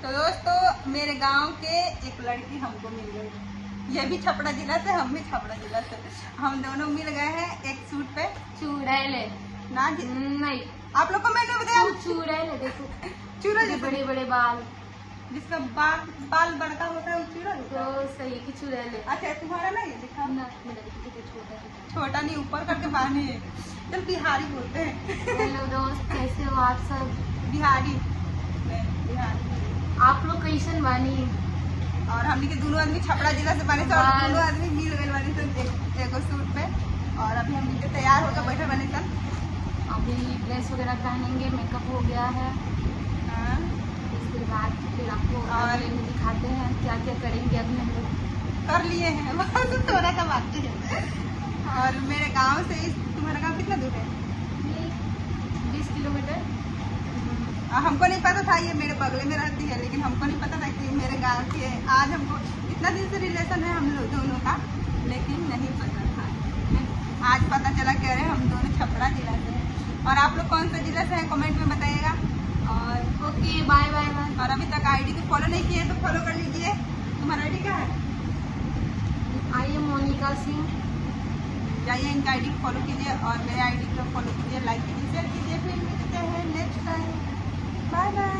तो दोस्तों मेरे गांव के एक लड़की हमको मिल गई, ये भी छपरा जिला से, हम भी छपरा जिला से। हम दोनों मिल गए हैं एक सूट पे। चूड़ैले ना जी नहीं, आप लोग को मैंने बताया चूड़ैले देखो, चूड़ा बड़े बड़े बड़े बाल, जिसका बाल बड़का होता है वो चूड़ा होता है। तो सही की चूड़ैले। अच्छा तुम्हारा ना ये दिखा ना मेरा देखो छोटा है। छोटा नहीं ऊपर करके बांधे है, चल बिहारी बोलते हैं। हेलो दोस्त, कैसे हो आप सब? बिहारी बिहारी आप लोग कैसन बानी? और हमने के दोनों आदमी छपरा जिला से बने थे और दोनों आदमी मिल गए बने थे एक सूट पे। और अभी हम नीचे तैयार होकर बैठे बने थे। अभी ड्रेस वगैरह पहनेंगे, मेकअप हो गया है। हाँ। इसके बाद फिर आपको अगले में दिखाते हैं क्या क्या करेंगे। अभी हम लोग कर लिए हैं, बस थोड़ा सा बाकी है। और मेरे गांव से तुम्हारा गांव कितना दूर है? 20 किलोमीटर। हमको नहीं पता था ये मेरे बगले में रहती है, लेकिन हमको नहीं पता था कि मेरे गांव की है। आज हमको इतना दिन से रिलेशन है हम लोग दोनों का, लेकिन नहीं पता था। आज पता चला कह रहे हम दोनों छपरा जिला से हैं। और आप लोग कौन सा जिला से हैं कमेंट में बताइएगा। और ओके, बाय बाय बाय। और अभी तक आईडी को फॉलो नहीं किए तो फॉलो कर लीजिए। तुम्हारा आईडी क्या है? I am Monika Singh. जाइए इनका आईडी फॉलो कीजिए और मेरे आईडी को फॉलो कीजिए, लाइक कीजिए, शेयर कीजिए। फिर मिलते हैं नेक्स्ट टाइम। Bye bye.